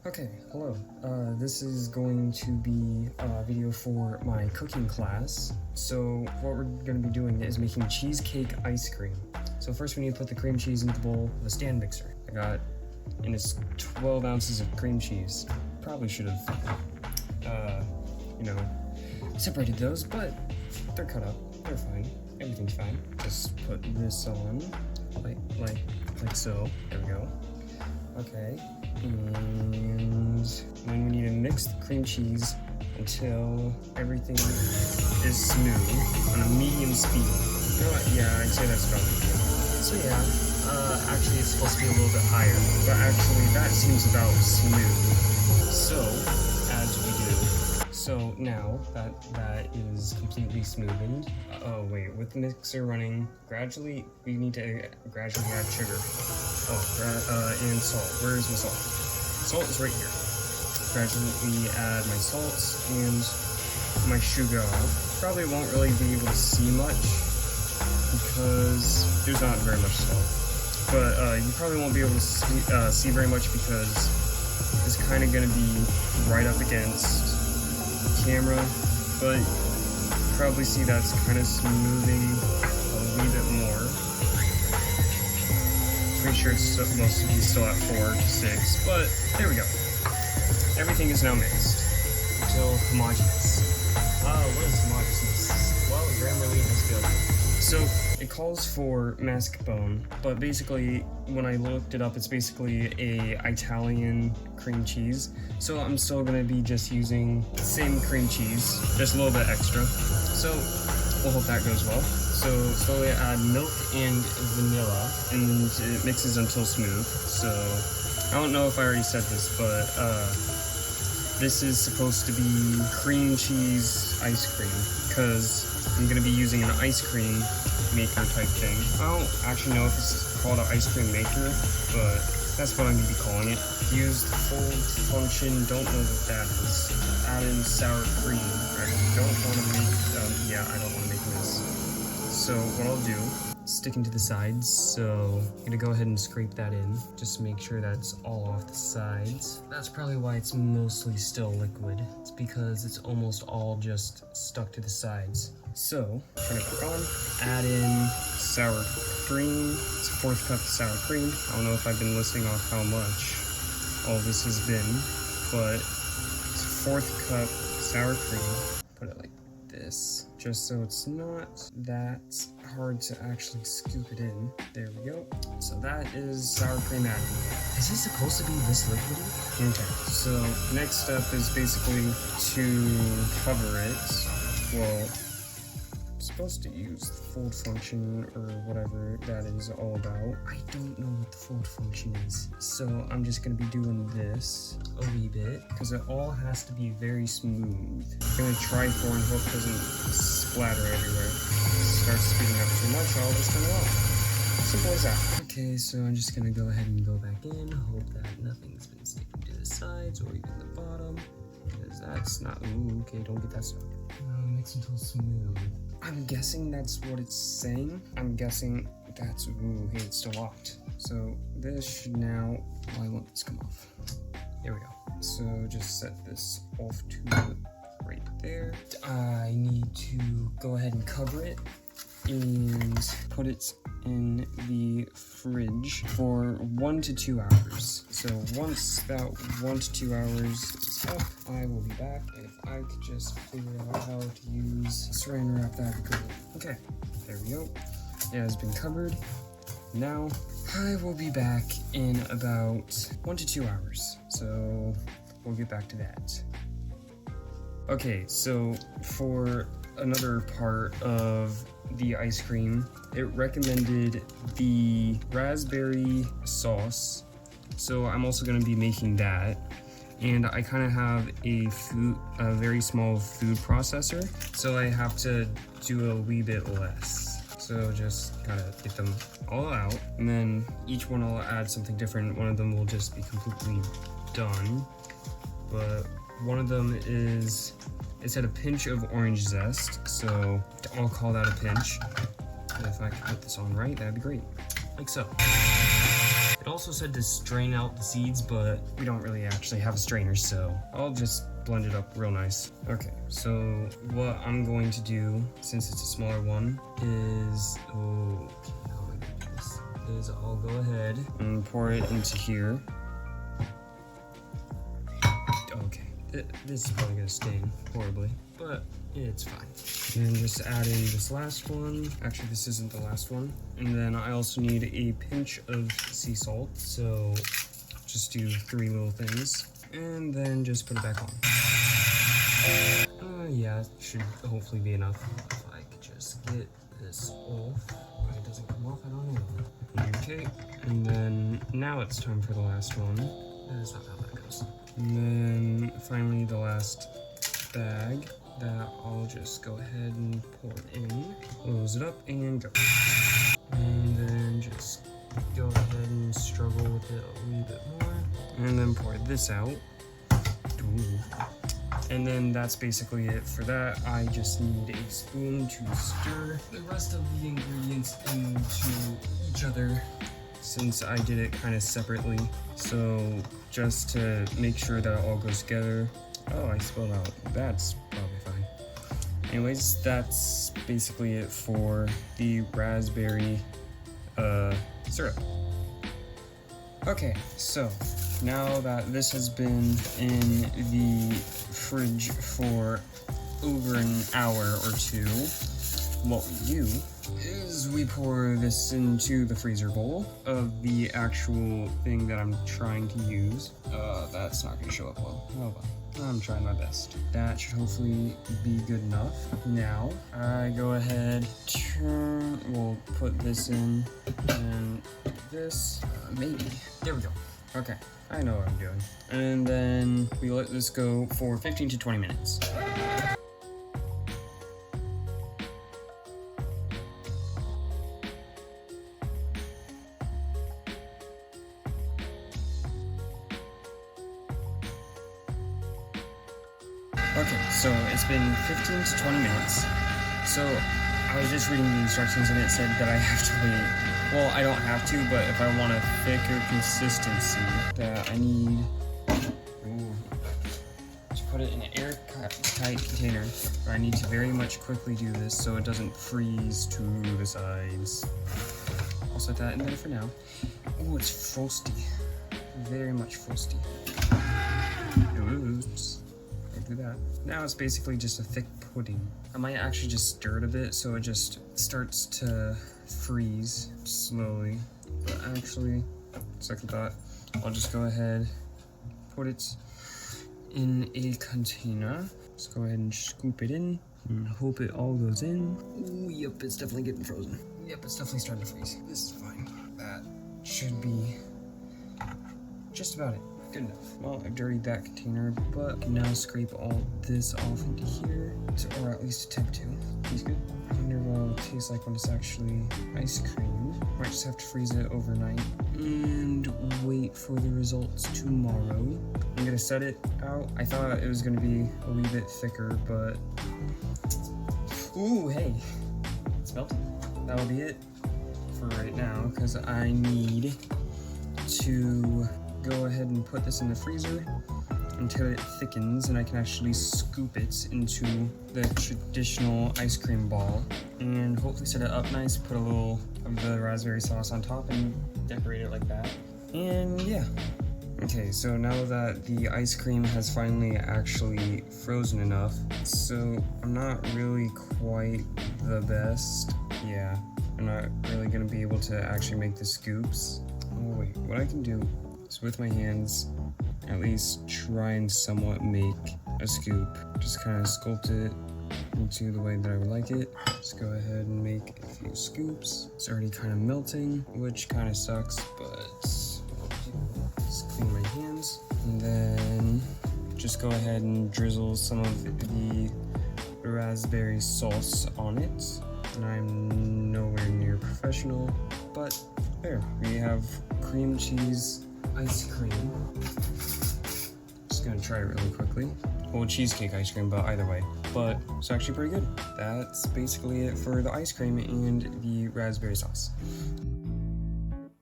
Okay, hello. This is going to be a video for my cooking class. So what we're going to be doing is making cheesecake ice cream. So first we need to put the cream cheese into the bowl of a stand mixer. I got in this 12 ounces of cream cheese. Probably should have, separated those, but they're cut up. They're fine. Everything's fine. Just put this on, like so. There we go. Okay. And then we need to mix the cream cheese until everything is smooth on a medium speed. You know what? Yeah, I'd say that's probably good. So yeah, actually it's supposed to be a little bit higher, but actually that seems about smooth. So, as we do. So now that is completely smoothened. Oh wait, with the mixer running, we need to gradually add sugar. Oh, and salt. Where is my salt? Salt is right here. Gradually add my salts and my sugar. Probably won't really be able to see much because there's not very much salt. But you probably won't be able to see very much because it's kind of going to be right up against camera, but probably see that's kind of smoothing a wee bit more. Pretty sure it's supposed to be still at 4 to 6, but there we go. Everything is now mixed until homogeneous. What is homogeneous? Well, Grammarly has failed me. So it calls for mascarpone, but basically when I looked it up, it's basically a Italian cream cheese. So I'm still gonna be just using the same cream cheese, just a little bit extra. So we'll hope that goes well. So slowly add milk and vanilla, and it mixes until smooth. So I don't know if I already said this, but this is supposed to be cream cheese ice cream, because I'm going to be using an ice cream maker type thing. I don't actually know if it's called an ice cream maker, but that's what I'm going to be calling it. Use the fold function, don't know what that is. Add in sour cream. I don't want to make, I don't want to make this. So what I'll do, sticking to the sides, so I'm gonna go ahead and scrape that in, just to make sure that's all off the sides. That's probably why it's mostly still liquid. It's because it's almost all just stuck to the sides. So, turn it back on, add in sour cream. It's a 4th cup of sour cream. I don't know if I've been listing off how much all this has been, but it's a 4th cup sour cream. Put it like this, just so it's not that hard to actually scoop it in. There we go. So that is sour cream added. Is this supposed to be this liquidy? Okay, so next step is basically to cover it. Well, I'm supposed to use the fold function or whatever that is all about. I don't know what the fold function is, so I'm just gonna be doing this a wee bit because it all has to be very smooth. I'm gonna try for and hope it doesn't splatter everywhere. Start speeding up too much, I'll just turn it off. Simple as that. Okay, so I'm just gonna go ahead and go back in, hope that nothing's been sticking to the sides or even the bottom, because that's not, ooh, okay, don't get that stuff. Mix until smooth. I'm guessing that's what it's saying. I'm guessing that's, ooh, hey, it's still locked. So this should now, I won't this come off. There we go. So just set this off to right there. I need to go ahead and cover it and put it in the fridge for 1 to 2 hours. So once about 1 to 2 hours is up, I will be back. If I could just figure out how to use saran wrap, that'd be cool. Okay, there we go. It has been covered. Now I will be back in about 1 to 2 hours. So we'll get back to that. Okay, so for another part of the ice cream, it recommended the raspberry sauce, so I'm also going to be making that. And I kind of have a very small food processor, so I have to do a wee bit less. So just kind of get them all out, and then each one I'll add something different. One of them will just be completely done, but one of them is, it said a pinch of orange zest, so I'll call that a pinch. And if I could put this on right, that'd be great. Like so. It also said to strain out the seeds, but we don't really actually have a strainer, so I'll just blend it up real nice. Okay, so what I'm going to do, since it's a smaller one, is, oh, how am I gonna do this? Is I'll go ahead and pour it into here. Okay, this is probably gonna stain horribly, but it's fine. And then just add in this last one. Actually, this isn't the last one. And then I also need a pinch of sea salt, so just do 3 little things. And then just put it back on. Yeah, it should hopefully be enough. If I could just get this off. Why it doesn't come off, I don't know. Okay, and then now it's time for the last one. That is not how that goes. And then finally the last bag that I'll just go ahead and pour in. Close it up and go. And then just go ahead and struggle with it a little bit more. And then pour this out. Ooh. And then that's basically it for that. I just need a spoon to stir the rest of the ingredients into each other, since I did it kind of separately. So just to make sure that it all goes together. Oh, I spilled out. That's probably fine. Anyways, that's basically it for the raspberry syrup. Okay, so now that this has been in the fridge for over an hour or two, what we do is we pour this into the freezer bowl of the actual thing that I'm trying to use. That's not gonna show up well. Oh well, I'm trying my best. That should hopefully be good enough. Now, I go ahead, we'll put this in, and this, maybe. There we go. Okay, I know what I'm doing. And then we let this go for 15 to 20 minutes. Okay, so it's been 15 to 20 minutes. So I was just reading the instructions and it said that I have to wait. Well, I don't have to, but if I want a thicker consistency, that I need to put it in an airtight container. I need to very much quickly do this so it doesn't freeze to the sides. I'll set that in there for now. Oh, it's frosty. Very much frosty. Oops. Do that. Now it's basically just a thick pudding. I might actually just stir it a bit so it just starts to freeze slowly. But actually, second thought, I'll just go ahead, put it in a container. Just go ahead and scoop it in and hope it all goes in. Ooh, yep, it's definitely getting frozen. Yep, it's definitely starting to freeze. This is fine. That should be just about it. Good enough. Well, I've dirtied that container, but I can now scrape all this off into here, or at least attempt to. Tastes good. I wonder what it'll taste like when it's actually ice cream. Might just have to freeze it overnight and wait for the results tomorrow. I'm gonna set it out. I thought it was gonna be a wee bit thicker, but ooh, hey, it's melting. That'll be it for right now, because I need to go ahead and put this in the freezer until it thickens and I can actually scoop it into the traditional ice cream ball and hopefully set it up nice, put a little of the raspberry sauce on top and decorate it like that. And yeah. Okay, so now that the ice cream has finally actually frozen enough, so I'm not really quite the best. Yeah, I'm not really gonna be able to actually make the scoops. Oh wait, what I can do is with my hands, at least try and somewhat make a scoop. Just kind of sculpt it into the way that I would like it. Just go ahead and make a few scoops. It's already kind of melting, which kind of sucks, but just clean my hands. And then just go ahead and drizzle some of the raspberry sauce on it. And I'm nowhere near professional, but there, we have cream cheese ice cream. Just gonna try it really quickly. Well, cheesecake ice cream, but either way. But it's actually pretty good. That's basically it for the ice cream and the raspberry sauce.